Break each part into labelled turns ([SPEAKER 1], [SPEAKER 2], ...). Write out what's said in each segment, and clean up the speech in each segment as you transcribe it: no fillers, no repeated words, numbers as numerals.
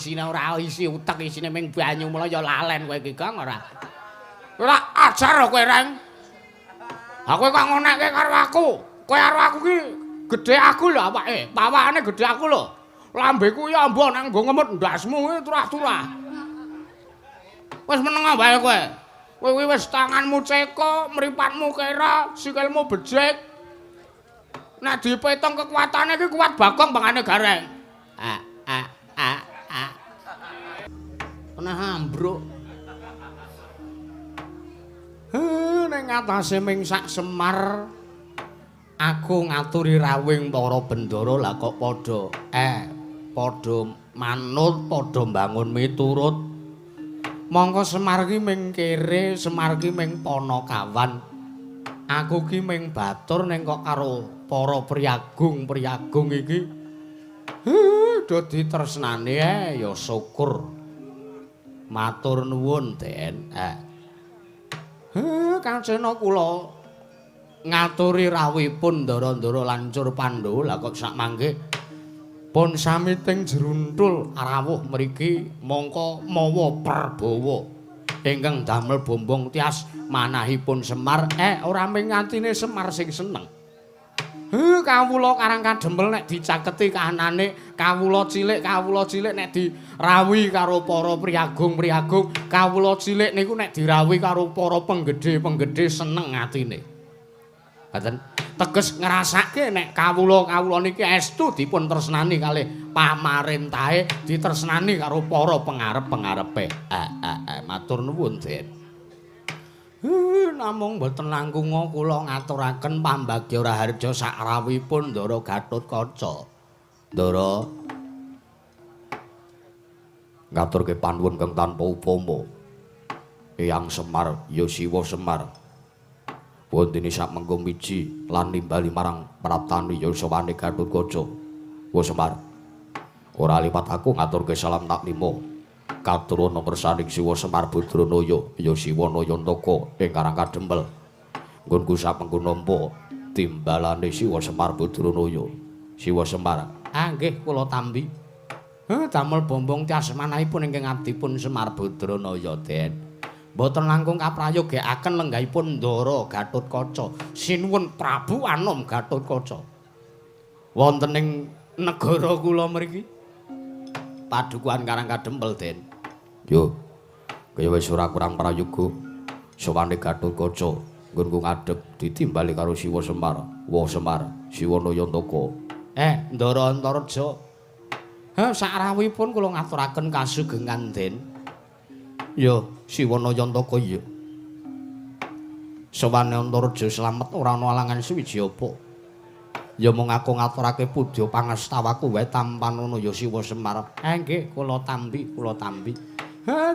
[SPEAKER 1] isine ora isi utek isine ming banyu mula ya lalen kowe iki Kang ora. Ora ajar kowe Reng. Ha kowe kok ngonekke karo aku. Kowe karo aku ki gedhe aku lho awake. Pawakane gedhe aku lho. Lambeku ya ambo nang nggo ngemut ndasmu kuwi turah-turah. Wis meneng wae kowe. Kowe wis tanganmu ceko, mripatmu kera, sikilmu becik. Nek dipetung kekuatane iki kuat Bagong bangane Gareng. Kena ambruk. Ning ngatasé ming sak Semar aku ngaturi rawing para bendara lah kok padha manut, padha mbangun miturut. Mongko Semar ki ming kere, Semar ki ming Panakawan. Aku ki ming batur ning kok karo para priyagung iki. Dadi tresnane ya syukur. Matur nuwun, Den. Kancena kula ngaturi rawuhipun ndara-ndara lancur Pandhawa. Lah kok sak mangke pun sami teng jeruntul rawuh mriki mongko mawa Prabawa ingkang damel bombong tias manahipun Semar. Ora ming ngantine Semar sing seneng. Kawula karang kadempel nek dicaketi kahanane kawula cilik nek dirawuhi karo para priyagung kawula cilik niku nek dirawuhi karo para penggedhe seneng atine. Mboten teges ngrasake nek kawula niki estu dipun tresnani kalih pamarintahe ditresnani karo para pengarep-pengarepe. Matur nuwun, Den. Namung mboten langkung kula ngaturaken pambagya raharja sakrawuhipun Ndara Gatotkaca. Ndara ngaturke panuwun kang tanpa upama. Eyang Semar ya Siwa Semar. Wondene sak mengko miji lan nimbali marang praptani ya sawane Gatotkaca. Wa Semar. Ora liwat aku ngaturke salam taklimo. Katurana kersaning Siwa Semar Badranaya ya Siwa Nayantaka ing Karang Kadempel. Nggonku samengko nampa timbalane Siwa Semar Badranaya. Siwa Semar, nggih kula tambi. Damel bombong tias manahipun ingkang abdipun Semar Badranaya, Den. Mboten langkung kaprayogekaken lenggahipun Ndara Gatotkaca. Sinuwun Prabu Anom Gatotkaca. Wonten ing negara kula mriki Padukuhan Karang Kadempel, Den. Yo, kaya wis ora kurang prayoga sawane Gatotkaca nggonku ngadhep ditimbali karo Siwa Semar. Wa Semar, Siwa Nayantaka. Ndara Antareja. Sakrawuhipun kula ngaturaken kasugengan, Den. Yo, Siwa Nayantaka iya. Sawane Antareja slamet ora ana alangan suwiji apa. Ya mung aku ngaturake pudya pangastawaku wae tampanono ya Siwa Semar. Nggih, kula tambi.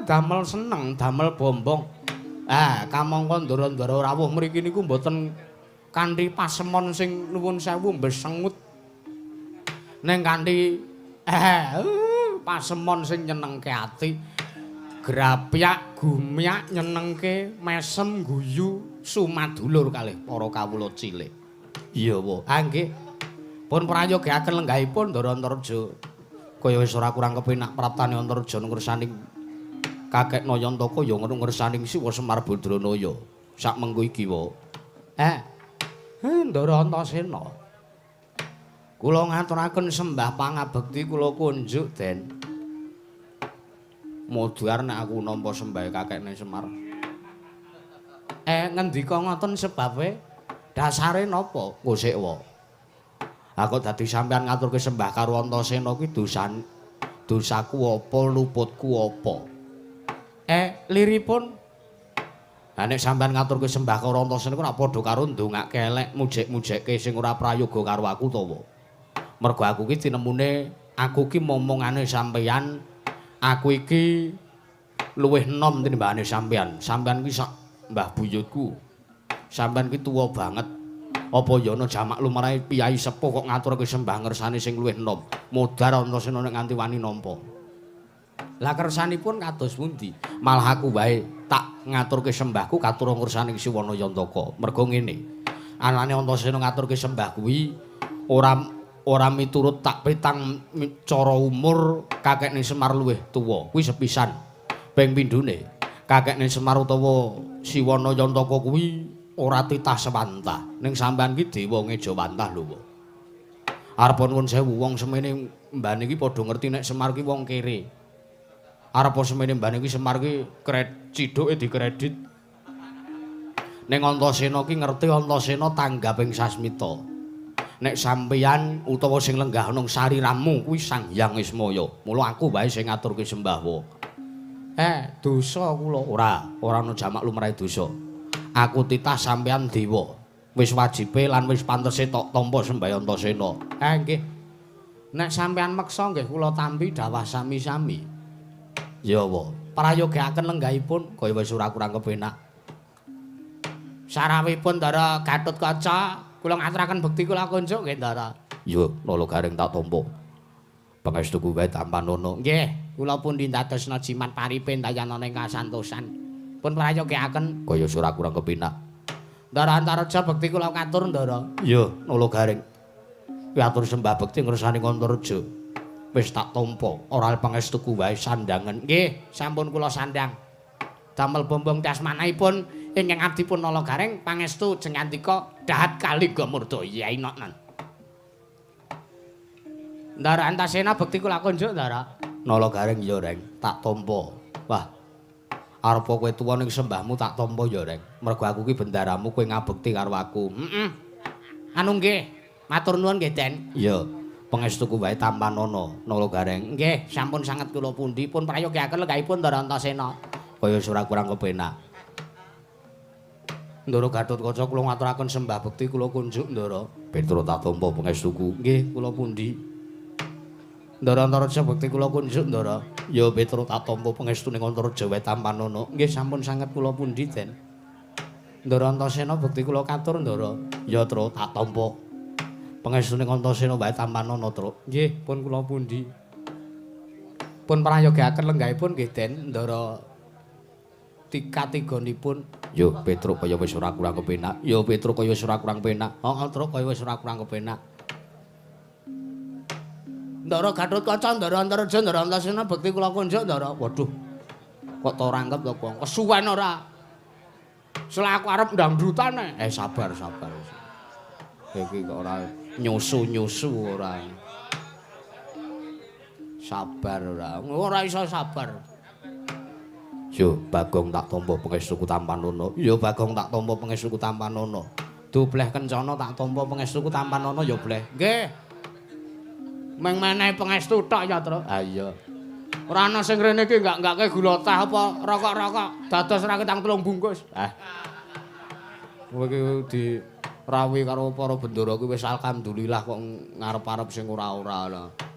[SPEAKER 1] Damel seneng, damel bombong. Kamangka ndara-ndara rawuh mriki niku mboten kanthi pasemon sing nuwun sewu mbesengut. Ning kanthi pasemon sing nyenengke ati. Grapyak, gumyak nyenengke, mesem guyu sumadulur kalih para kawula cilik. Iya, wo. Nggih. Pun prayogaken lenggahipun Ndara Antareja. Kaya wis ora kurang kepenak praptane Antareja ngersaning Kakek Nayantaka ya ngersaning Siwa Semar Badranaya. Sak mengko iki, wo. Ndara Antasena. Kula ngaturaken sembah pangabekti kula kunjuk, Den. Moduar nek aku nampa sembahe Kakekne Semar. Ngendika ngoten sebabe dasare napa? Ngosik wa. Aku dadi sampeyan ngaturke sembah karo Antasena kuwi dosaku apa, luputku apa? Liripun nek sampeyan ngaturke sembah karo Antasena kuwi nek padha karo ndongake elek mujek-mujekke sing ora prayoga karo aku to, wa. Mergo aku ki tinemune aku ki momongane sampeyan, aku iki luwih enom tinimbangane sampeyan. Sampeyan ki sak mbah buyutku. Sampeyan ki tuwa banget. Apa ya ana jamak lumrahe piyai sepuh kok ngaturke sembah ngersane sing luwih enom. Modar Antasena nek nganti wani nampa. Lah kersanipun kados pundi? Malah aku wae tak ngaturke sembahku katura ngersane Siwa Nayantaka. Mergo ngene. Anane Antasena ngaturke sembah kuwi ora ora miturut tak pitang cara umur kakekne Semar luwih tuwa. Kuwi sepisan. Ping pindhone kakekne Semar utawa Siwana Yantaka kuwi ora titah sewantah. Ning sampean ki dewa ngejawantah lho. Arep nuwun sewu wong semene mbane iki padha ngerti nek Semar ki wong kere. Arep semene mbane iki Semar ki cidhuke dikredit. Ning Antasena ki ngerti Antasena tanggaping sasmita. Nek sampeyan utawa sing lenggah nang sariramu kuwi Sang Hyang Ismaya. Mula aku wae sing ngaturke sembahwa. Dosa kula ora ana jamak lumrahe dosa. Aku titah sampeyan dewa. Wis wajibe lan wis pantese tok tampa sembahyang Antasena. Nggih. Nek sampeyan meksa nggih kula tampi dawah sami-sami. Ya wa, prayogaken lenggahipun kaya wis ora kurang kepenak. Sarawipun Ndara Gatotkaca, kula ngaturaken bekti kula kunjuk nggih Ndara. Yo, lolo garing tak tampa. Pangestuku wae Tampanono. Nggih, kula pundi dadosna jimat paripin dayanana ing kasantosan. Pun prayogaken kaya ora kurang kepenak. Ndara Antareja bekti kula ngatur Ndara. Yo, lolo garing. Kuwi atur sembah bekti ngersani Antareja. Wis tak tampa, ora pangestuku wae sandangan. Nggih, sampun kula sandang. Damel bombong dasmanahipun ingkang abdipun Nala Gareng pangestu jengandika dahat kali gamurda Yai Noknan. Ndara Antasena bekti kula kunjuk Ndara. Nala Gareng ya Reng, tak tampa. Wah. Arepa kowe tuwa ning sembahmu tak tampa ya Reng. Mergo aku ki bendaramu kowe ngabekti karo aku. Anu nggih, matur nuwun nggih Den. Iya. Pangestuku wae Tampanono Nala Gareng. Nggih, sampun sanget kula pundi pun prayogaken lenggahipun Ndara Antasena. Kaya ora kurang kepenak. Ndara Gatotkaca kula ngaturaken sembah bekti kula kunjuk Ndara. Petruk tak tampa pangestuku. Nggih, kula pundi. Ndara Antareja bekti kula kunjuk Ndara. Ya Petruk tak tampa pangestuning Antareja wae Tampanono. Nggih, sampun sanget kula pundi Den. Ndara Antasena bekti kula katur Ndara. Ya Truk tak tampa pangestuning Antasena wae Tampanono Truk. Nggih, pun kula pundi. Pun prayogaken lenggahipun nggih Den Ndara katigonipun. Yo Petruk kaya wis ora kurang kepenak. Yo Petruk kaya wis ora kurang penak. Heeh Truk kaya wis ora kurang kepenak. Ndara Gatotkaca, Ndara Antareja, Ndara Antasena bekti kula kunjuk Ndara. Waduh. Kok to rangkep to kok. Kesuwen ora. Selaku arep ndangdutane. Sabar. Iki kok ora nyusu ora. Sabar ora. Ora iso sabar. Yo Bagong tak tampa pangestuku Tampanono. Yo Bagong tak tampa pangestuku Tampanono. Dubleh kencana tak tampa pangestuku Tampanono ya bleh. Nggih. Meng menehi pangestu tok ya, Truk. Ha iya. Ora ana sing rene iki enggake gula teh apa rokok-rokok. Dados ra ketang 3 bungkus. Kowe iki dirawuhi karo para bendara kuwi wis alhamdulillah kok ngarep-arep sing ora-ora.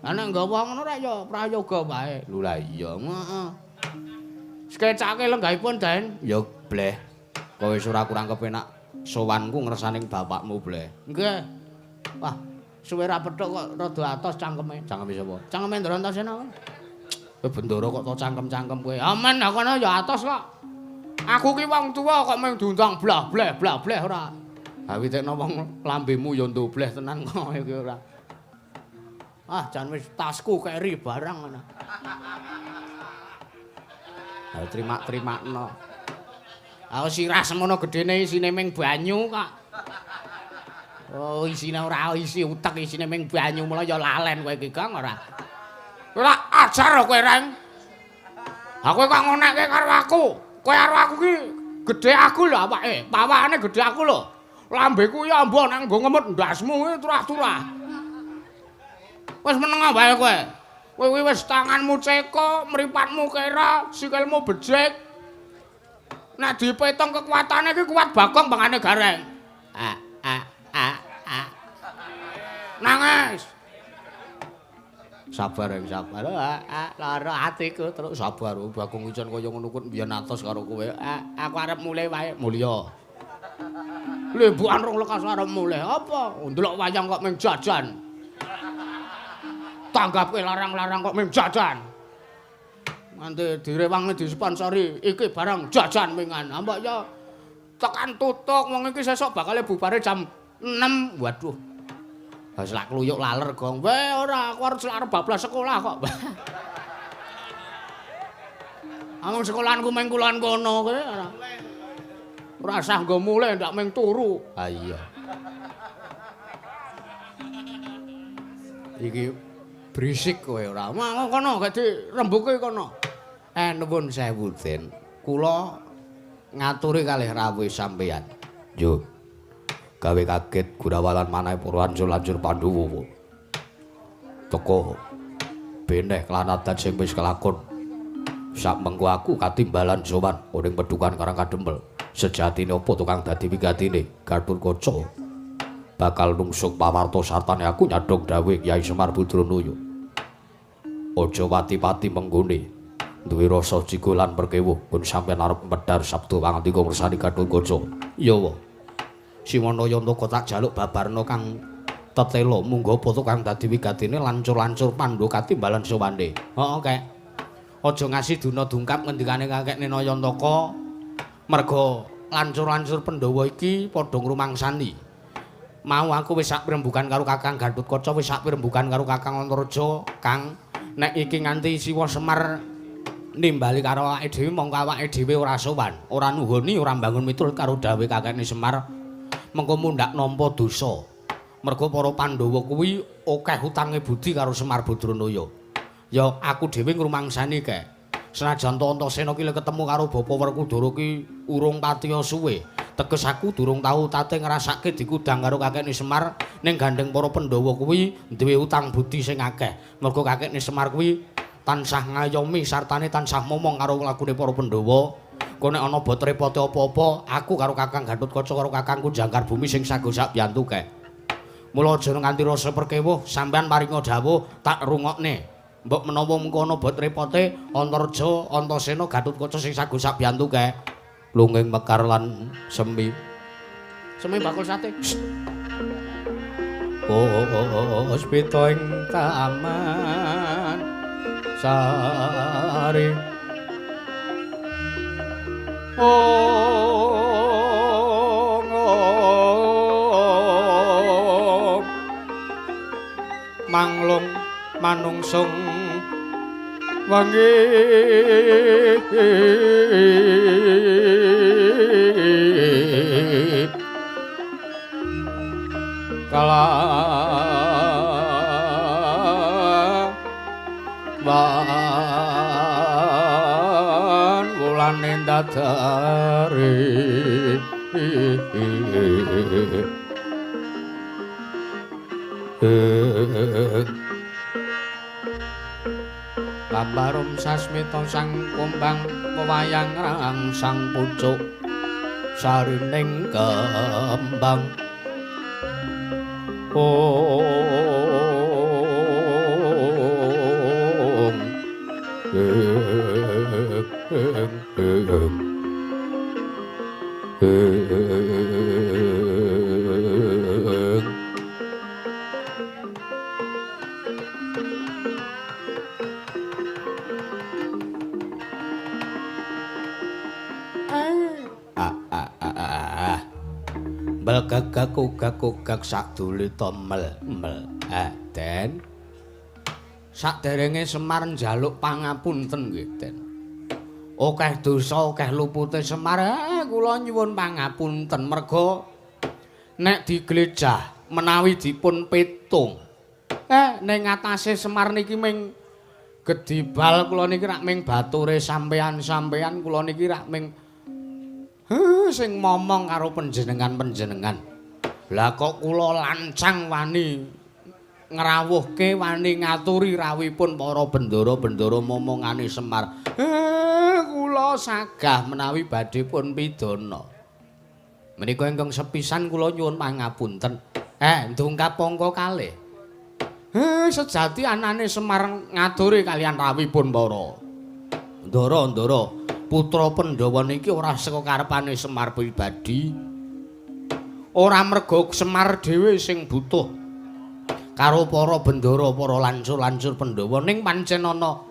[SPEAKER 1] Lah nek nggawa ngono rek ya prayoga wae. Lho lah iya, heeh. Skecake lenggahipun Den. Ya bleh. Kowe wis ora kurang kepenak sowanku ngersaning bapakmu bleh. Nggih. Wah, suwe ra pethuk kok rada atos cangkeme. Cangkeme sapa? Cangkeme Ndara Antasena. Kowe bendara kok to cangkem-cangkem kowe. Amen lah kono ya atos kok. Aku ki wong tuwa kok mung diundang blah-bleh ora. Ha witekno wong lambemu ya ndobleh tenan kok iki ora. Jan wis tasku keri barang ngono. Terima-termakno. Aku sirah semono gedene isine ming banyu kok. Oh, isine ora isi utek, isine ming banyu, mula ya lalen kowe iki, Kang, ora. Ora ajar kowe, Reng. Ha kowe kok ngonekke karo aku. Kowe karo aku ki gedhe aku lho awake. Pawakane gedhe aku lho. Lambeku ya mbok nang nggo ngemut ndasmu kuwi turah-turah. Wis meneng wae kowe. Kowe wis tanganmu ceko, mripatmu kera, sikilmu becik. Nek dipetung kekuatane iki kuat Bagong bangane Gareng. Nangis. Sabar ing sabar. Lara atiku terus sabar. Bagong Wicon kaya ngono kuwi mbiyen atos karo kowe. Aku arep mulih wae. Mulya. Lho bukan rong lekas arep mulih. Apa? Ndelok wayang kok mung jajan. Tanggapke larang-larang kok mung jajan. Nganti direwangi disponsori iki barang jajan wingan. Mbok ya tekan tutuk wong iki sesuk bakal bubare jam 6. Waduh. Wis lak kluyuk laler gong. Weh ora aku arep arep bablas sekolah kok. Amung sekolahanku meng kulon kono kowe ora. Ora usah nggo mulih ndak meng turu. Ha iya. Iki berisik kowe ora. Mau kono gak dirembuke kono. Nuwun sewu Den. Kula ngaturi kalih rawuh sampeyan. Yo. Gawe kaget Gurawalan manahe Purwancul Pandhawa. Teko beneh klanatan sing wis kelakon. Sak mengko aku katimbalan sowan ning Pedukan Karang Kadempel. Sejatine apa tukang dadi wigatine Gatotkaca bakal nungsuk pawarta sartane aku nyadhong dawuh Kyai Semar Badranaya. Aja pati-pati menggone. Duwe rasa cigolan perkewuh pun sampeyan arep medhar sabda pangandika ngersani Gatotkaca. Ya wa. Siwana Yantaka tak jaluk babarna kang tetela munggo apa tukang dadi wigatine lancur-lancur pandha katimbalan sowane. Heeh kek. Aja ngasih duna dungkap ngendikane kakekne Nayantaka. Merga lancur-lancur Pandhawa iki padha ngrumangsani. Mau aku wis sak pirembugan karo Kakang Gatotkaca, wis sak pirembugan karo Kakang Antaraja, Kang. Nek iki nganti Siwa Semar nimbali karo awake dhewe mongko awake dhewe ora sowan, ora nuhuni, ora mbangun miturut karo dawuh kakekne Semar, mengko mundhak nampa dosa. Merga para Pandhawa kuwi akeh utange budi karo Semar Badranaya. Ya aku dhewe ngrumangsani kek. Senajan Antasena ki ketemu karo Bapa Werkudara ki urung patiya suwe. Teges aku durung tau tate ngrasake dikudang karo kakekne Semar ning gandeng para Pandhawa kuwi duwe utang budi sing akeh. Merga kakekne Semar kuwi tansah ngayomi sartane tansah momong karo lakune para Pandhawa. Kok nek ana bot repote apa-apa, aku karo Kakang Gatotkaca karo Kakangku Jangkar Bumi sing sagosak biyantu kek. Mula aja nganti rasa perkewuh, sampean paringa dawuh tak rungokne. Mbok menawa mengko ana bot repote Antarja, Antasena, Gatotkaca sing sagosak biyantu kek. Lunging mekar lan semi. Semi bakul sate. Oh, spita ing taman sari. Oh, manglung manungsung wangi kalawan wulane dadari Lambarum sasmita sang kumbang wayang rangsang pucuk sarining kembang gagak sadule tomel Den saderenge Semar njaluk pangapunten nggih Den akeh dosa akeh lupute Semar kula nyuwun pangapunten merga nek diglejah menawi dipun petung ning ngatasé Semar niki ming gedibal kula niki rak ming bature sampean kula niki rak ming sing momong karo panjenengan. Lah kok kula lancang wani ngrawuhke wani ngaturi rawuhipun para bendara-bendara momongane Semar. Kula sagah menawi badhe pun pidana. Menika ingkang sepisan kula nyuwun pangapunten. Ndungkap pangka kalih. Sejati anane Semar ngaturi kalian rawuhipun para ndara-ndara. Putra Pandhawa niki ora saka karepane Semar pribadi. Ora merga Semar dhewe sing butuh karo para bendara, para lancur-lancur Pandhawa ning pancen ana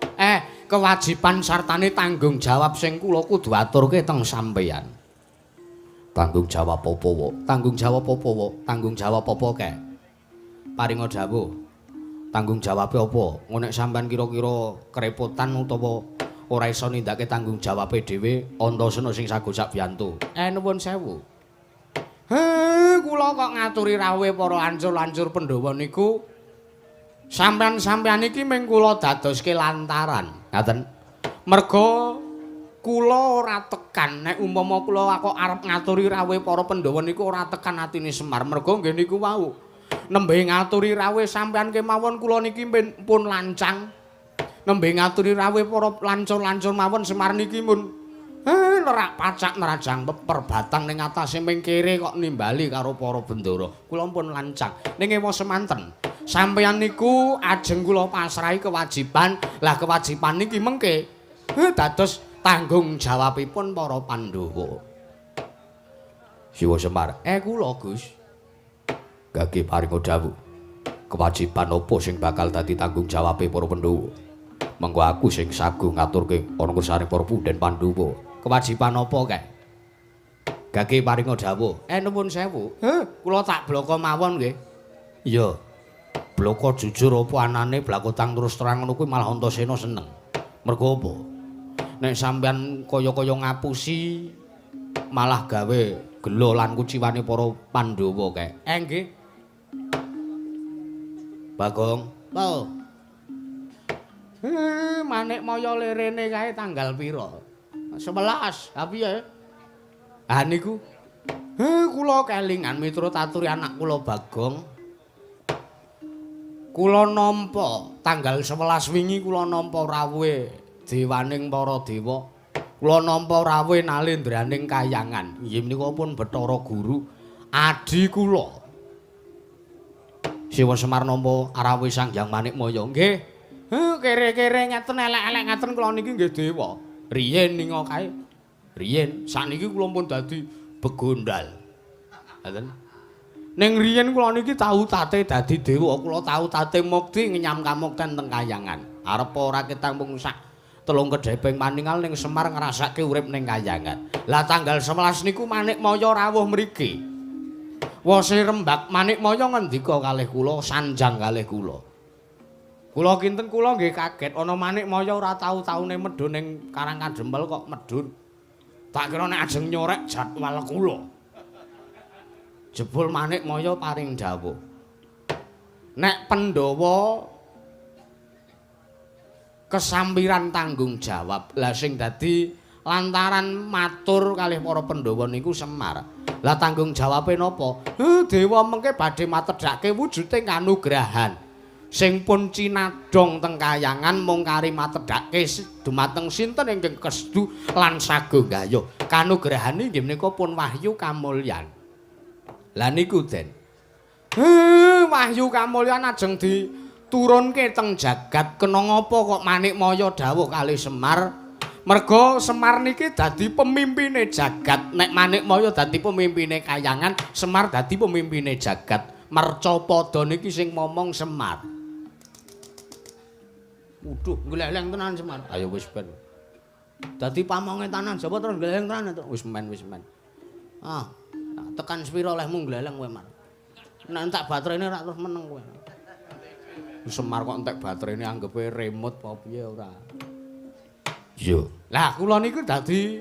[SPEAKER 1] kewajiban sartane tanggung jawab sing kula kudu aturke teng sampeyan. Tanggung jawab apa, Wo? Tanggung jawab apa, Wo? Tanggung jawab apa kek? paringa dawuh. Tanggung jawabe apa? Ngonek sampean kira-kira kerepotan utawa ora iso nindakake tanggung jawabe dhewe Antasena sing sagosak biyantu. Nuwun sewu. Kula kok ngaturi rawuhe para ancur-ancur Pandhawa niku sampean-sampean iki mung kula dadoske lantaran. Ngaten. Merga kula ora tekan nek umpama kula kok arep ngaturi rawuhe para Pandhawa niku ora tekan atine Semar. Merga nggih niku wau. Nembe ngaturi rawuhe sampean kemawon kula niki pun lancang. Nembe ngaturi rawuhe para lancur-lancur mawon Semar niki mun nerak pacak nerajang perbatang ning atase mengkere kok nimbali karo para bendara. Kula pun lancang. Ning ewa semanten, sampeyan niku ajeng kula pasrahi kewajiban. Lah kewajiban niki mengke dados tanggung jawabipun para Pandhawa. Siwa Semar, kula Gus. Gage paringa dawuh. Kewajiban apa sing bakal dadi tanggung jawabe para Pandhawa? Mengko aku sing sagu ngaturke ana ngersane para Punden Pandhawa. Kewajiban apa kae? Gage paringa dawuh. Nuwun sewu. Kula tak bloko mawon nggih. Iya. Bloko jujur apa anane blakotang terus terang ngono kuwi malah Antasena seneng. Mergo apa? Nek sampeyan kaya-kaya ngapusi malah gawe gelo lan kuciwane para Pandhawa kae. Nggih. Bagong. Po. Manik Maya lerene kae tanggal pira? 11. Ha piye? Ha niku. Kula kelingan miturut aturi anak kula Bagong. Kula nampa tanggal 11 wingi kula nampa rawuhe dewaning para dewa. Kula nampa rawuhe nalendraning kayangan. Inggih menika pun Bathara Guru adi kula. Siwa Semar nampa rawuhe Sanghyang Manikmaya. Nggih. Kere-kere ngeten elek-elek ngaten kula niki nggih dewa. Riyen ninga kae. Riyen sakniki kula pun dadi begondal. Ngoten. Ning riyen kula niki tau tate dadi dewa, kula tau tate mukti ngenyam kamukten teng kayangan. Arep ora ketang mung sak telung kedheping maninggal ning Semar ngrasake urip ning kayangan. Lah tanggal 11 niku Manikmaya rawuh mriki. Wose Rembag Manikmaya ngendika kalih kula, sanjang kalih kula. Kula kinten kula nggih kaget ana Manikmaya ora tau-taune medhun ning Karangkadempel kok medhun. Tak kira nek ajeng nyorek jadwal kula. Jebul Manikmaya paring dawuh. Nek Pandhawa kesampiran tanggung jawab. Lah sing dadi lantaran matur kalih para Pandhawa niku Semar. Lah tanggung jawabe napa? Dewa mengke badhe matedhake wujuding kanugrahan. Sing pun cinadong teng kayangan mung kari matedhake dumateng sinten ingkang kestu lan sago gayuh. Kanugrahane nggih menika pun wahyu kamulyan. Lah niku Den. Wahyu kamulyan ajeng diturunke teng jagat kena ngapa kok Manikmaya dawuh kalih Semar? Merga Semar niki dadi pemimpine jagat. Nek Manikmaya dadi pemimpine kayangan, Semar dadi pemimpine jagat. Marcapada niki sing momong Semar. Waduh, gleleng tenan Semar. Ayo wis ben. Dadi pamonge tanah Jawa terus gleleng tenan to. Wis men. Ah, tekan sepira olehmu gleleng kowe, Mar. Nek entek baterene ora terus meneng kowe. Semar kok entek baterene anggepe remote apa piye ora. Iya. Lah kula niku dadi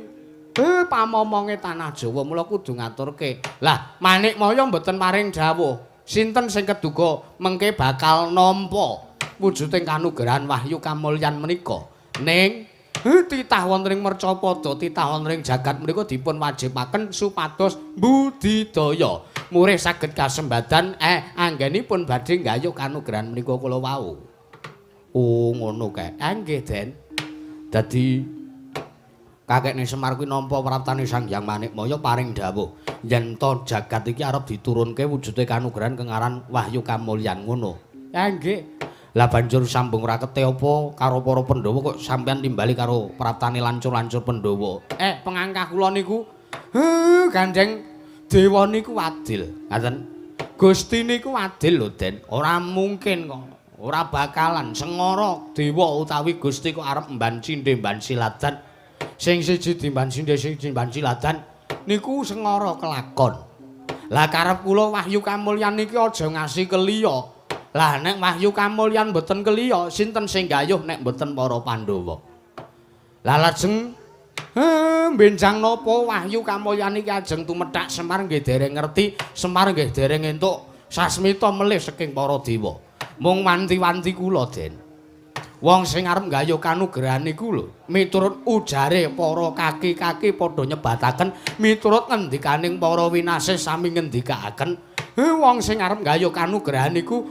[SPEAKER 1] pamomonge tanah Jawa mula kudu ngaturke. Lah Manikmaya mboten paring dawuh. Sinten sing keduga mengke bakal nampa wujuding kanugrahan wahyu kamulyan menika. Ning titah wonten ing Mercapada, titah wonten ing jagat menika dipun wajibaken supados budidaya. Murih saged kasembadan anggenipun badhe nggayuh kanugrahan menika kula wau. Oh ngono kae. Nggih Den. Dadi kakekne Semar kuwi nampa praptane Sanghyang Manikmaya paring dawuh yen to jagat iki arep diturunke wujude kanugrahan kengaran wahyu kamulyan ngono. Nggih. Lah banjur sambung rakete apa karo para Pandhawa kok sampeyan timbali karo praptane lancur-lancur Pandhawa. Pengangkah kula niku gandeng dewa niku adil. Ngaten. Gusti niku adil lho, Den. Ora mungkin kok. Ora bakalan sengara dewa utawi Gusti kok arep mban cindhe mban siladan. Sing siji dimban cindhe sing dimban siladan niku sengara kelakon. Lah karep kula wahyu kamulyan niki aja ngasih ke liya. Lah nek Wahyu Kamulyan mboten keliya, sinten sing gayuh nek mboten para Pandhawa? Lah lajeng benjang napa Wahyu Kamulyan iki ajeng tumethak Semar nggih dereng ngerti, Semar nggih dereng entuk sasmita melih saking para dewa. Mung wanti-wanti kula, Den. Wong sing arep nggayuh kanugrahan niku lho, miturut ujare para kaki-kaki padha nyebataken, miturut ngendikaning para winasih sami ngendikaaken, wong sing arep nggayuh kanugrahan niku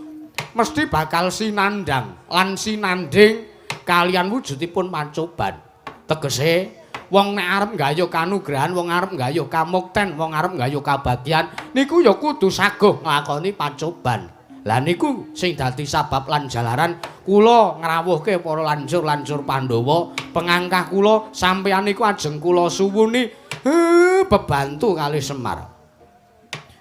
[SPEAKER 1] mesti bakal sinandang lan sinanding kalian wujudipun pancoban. Tegese wong nek arep nggayuh kanugrahan, wong arep nggayuh kamukten, wong arep nggayuh kabagyan niku ya kudu saguh nglakoni pancoban. Lah niku sing dadi sabab lan jalaran kula ngrawuhke para lancur-lancur Pandhawa, pengangkah kula sampeyan niku ajeng kula suwuni bebantu kali Semar.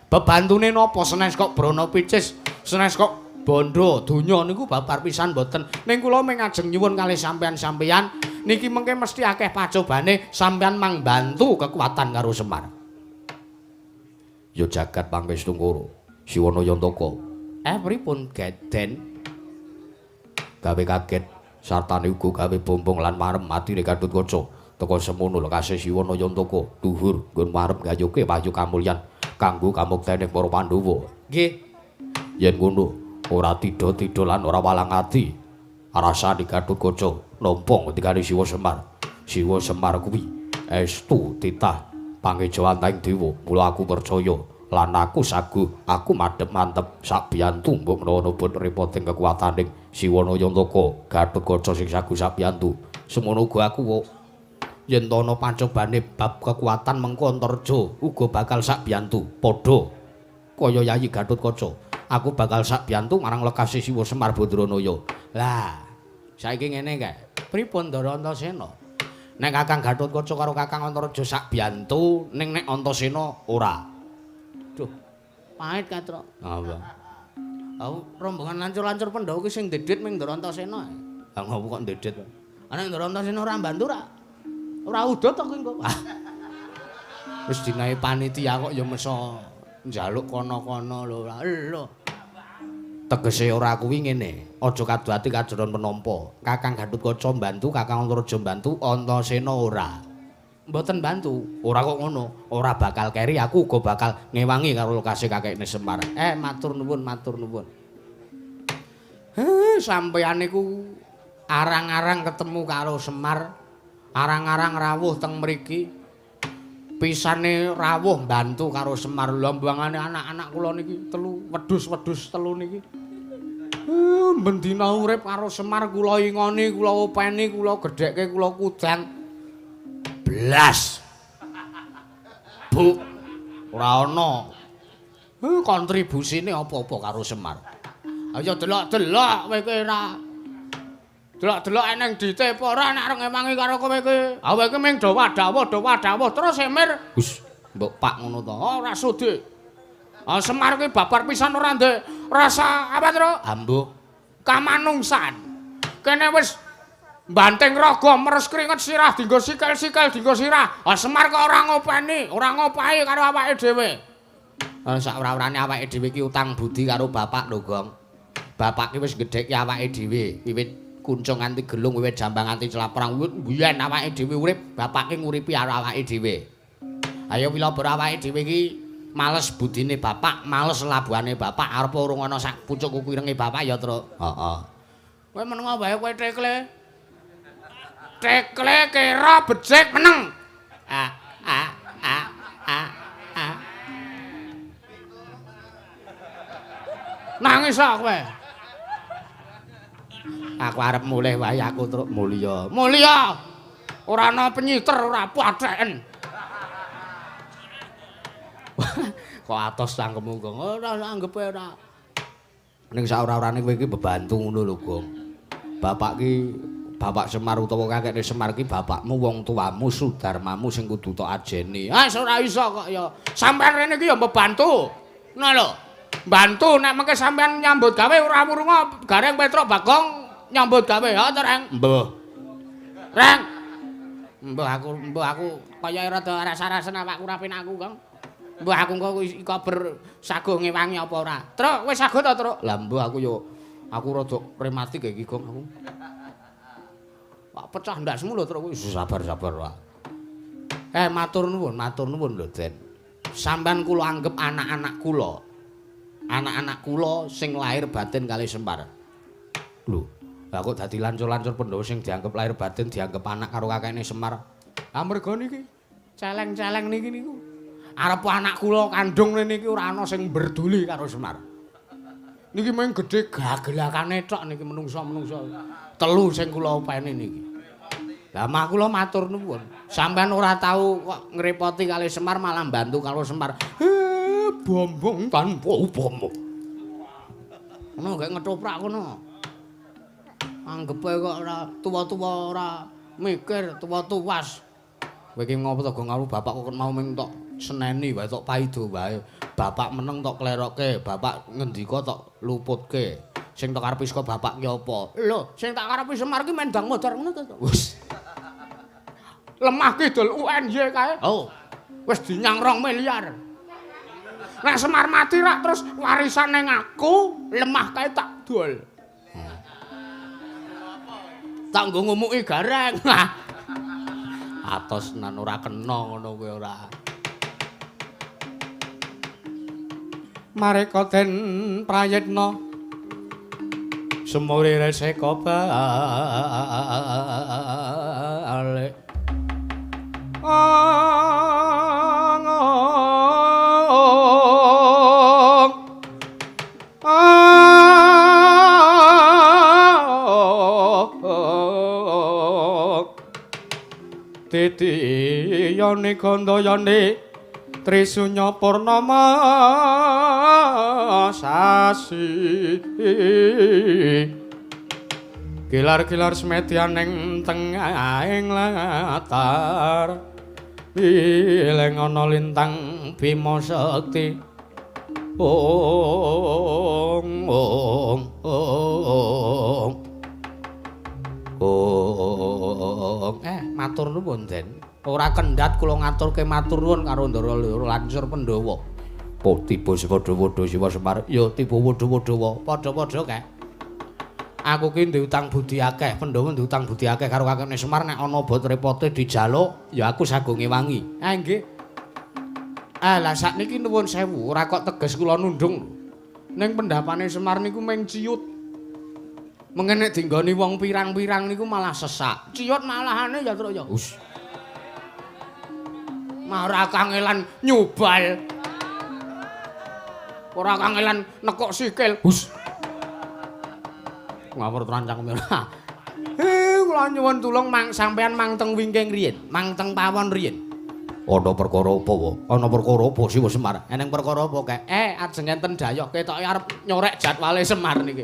[SPEAKER 1] Bebantune napa senes kok brana picis, senes kok bondo donya niku babar pisan mboten. Ning kula mung ajeng nyuwun kali sampeyan-sampeyan niki mengke mesti akeh pacobane sampeyan mang bantu kekuatan karo Semar. Ya jagat pangwistungkara Siwana Yantaka. Pripun Den? Gawe kaget sartane uga gawe bombong lan marem atine Gatotkaca. Teka semono lekase Siwana Yantaka dhuwur nggon marem gayuke Wahyu Kamulyan kanggo kamuktening para Pandhawa. Nggih. Yen ngono ora tida-tida lan ora walang ati. Rasane Gatotkaca nampa ngendikane Siwa Semar. Siwa Semar kuwi estu titah pangejawantaning dewa. Mula aku percaya lan aku saguh, aku madhep mantep sak biyantu mbok menawa pun repoting kekuataning Siwana Yantaka Gatotkaca sing saguh sak biyantu. Semono uga aku kok yen ana pancobane bab kekuatan mengko Antarja uga bakal sak biyantu padha kaya Yayi Gatotkaca. Aku bakal sak biyantu marang lekase Siwa Semar Badranaya. Lah, saiki ngene kae. Pripun Ndara Antasena? Nek Kakang Gatotkaca karo Kakang Antarja sak biyantu, ning nek Antasena ora. Duh, pahit Katra. Apa? Aku rombongan lancur-lancur Pandhawa ki sing ndedit ming Ndara Antasena. Lah ngopo kok ndedit? Ana Ndara Antasena ora mbantu ora? Ora udo to kowe engko. Wis dinae panitia kok ya mesa njaluk kono-kono lho. Lho. Tegese ora kuwi ngene, aja kaduati kajeron menampa. Kakang Gatotkaca mbantu, Kakang Antarja mbantu, Antasena ora. Mboten bantu, ora kok ngono, ora bakal keri, aku uga bakal ngewangi karo lokasi kakekne Semar. Matur nuwun, matur nuwun. Sampeyan niku arang-arang ketemu karo Semar, arang-arang rawuh teng mriki. Pisane rawuh bantu karo Semar. Lombangane anak-anak kula niki telu, wedhus-wedhus telu niki. Bendina urip karo Semar kula ingoni, kula openi, kula gedhekke, kula kudang. Blas. Bu, ora ana. Kontribusine apa-apa karo Semar. Ayo delok-delok kowe iki ora. Delok-delok eneng dite apa ora nek arep ngemangi karo kowe iki. Ha kowe iki ming do wadhawuh terus Emir. Gus, mbok Pak ngono to. Ora sudi. Semar ki babar pisan ora ndek rasa apa to? Ambuh. Kamanungsan. Kene wis banting raga meres keringet sirah dinggo sikil-sikil dinggo sirah. Semar kok ora ngopeni, ora ngopahi karo awake dhewe. Sak ora-orane awake dhewe iki utang budi karo bapak lho, Gong. Bapak ki wis gedhekke awake dhewe, wiwit kuncung nganti gelung, wiwit jambang nganti celaprang, wiwit biyen awake dhewe urip, bapak ki nguripi karo awake dhewe. Ayo mila bar awake dhewe iki males budine bapak, males labuhane bapak, arep urung ana sak pucuk kuku irenge bapak ya, Truk. Heeh. Kowe meneng wae kowe tekle. Tekle kira becik meneng. Nangis kowe. Aku arep mulih wae aku Truk mulya. Mulya. Ora ana penyiter, ora patheken. Kok atos cangkemmu, Gong? Ora anggepe ora. Ning sak ora-orane kowe iki bebantu ngono lho, Gong. Bapak Semar utawa kakekne Semar ki bapakmu, wong tuamu, sudarmamu sing kudu tok ajeni. Ora iso kok ya. Sampeyan rene iki ya mbebantu. Ngono lho. Bantu nek mengke sampeyan nyambut gawe ora wurunga Gareng Petruk Bagong nyambut gawe ha to, Reng? Mbah. Reng. Mbah aku kaya rada rasa-rasen awakku ora penakku, Kang. Mbah aku engko iko ber saguh ngewangi apa ora. Truk, wis saguh to, Truk? Lah mbah aku yo Aku rada rematik iki, Gong aku. Pak pecah ndasmu lho terus sabar-sabar wae. Matur nuwun lho, Den. Sampeyan kula anggap anak-anak kula. Anak-anak kula sing lahir batin kali Semar. Lho, lah kok dadi lancur-lancur Pandhawa sing dianggap lahir batin dianggap anak karo kakekne Semar. Lah mergo niki celeng-celeng niki niku. Arep anak kula kandung niki ora ana sing berduli karo Semar. Niki mung gedhe gagelakane tok niki menungso-menungso. Telu sing kula openi niki. Lah mak kula matur nuwun. Sampeyan ora tau kok ngrepoti kali Semar malah bantu karo Semar. Bombong tanpa upama. Ngono gek ngetoprak kono. Anggepe kok ora tuwa-tuwa ora mikir tuwa-tuwas. Kowe iki ngopo to Gong aku bapak kok mau ming tok seneni wae tok paido wae. Bapak meneng tok kleroke, bapak ngendika tok luputke. Sing tok arep saka bapak ki apa? Lho, sing tak karepi Semar ki mendang motor ngono to. Wis. Lemah kidul UNY kae. Oh, wis dinyang 2 miliar. Nek Semar mati rak terus warisane ngaku, lemah kae tak dol. Tak nggo ngumuki gareng. Atos nan ora kena ngono kuwi ora. Mareka den prayitna semurire seka balik. Titi yoni gandayane Trisunya Purnama sasi gilar-gilar semedyan ing tengahing latar ileng ana lintang Bima Sekti ong matur nuwun Den. Ora kendhat kula ngaturke matur nuwun karo Ndara Lancur Pandhawa. Po tiba Siwadha Siwa Semar, ya tiba Wadawa padha-padha kae. Aku ki ndek utang budi akeh, Pandhawa ndek utang budi akeh karo kakekne Semar nek ana bot repote dijaluk, ya aku sagunge wangi. Nggih. Lah sakniki nuwun sewu, ora kok teges kula nundung. Ning pendapane Semar niku mung ciut. Mengke nek dinggoni wong pirang-pirang niku malah sesak. Ciut malahane ya truk ya. Us. Ora kangelan nyubal. Ora kangelan nekuk sikil. Hus. Ngawur trancang ora. Kula nyuwun tulung sampean mangteng wingking riyin, mangteng pawon riyin. Ana perkara apa wae? Ana perkara apa Siwa Semar? Eneng perkara apa kae? Ajeng enten dayok ketoke arep nyorek jadwale Semar niki.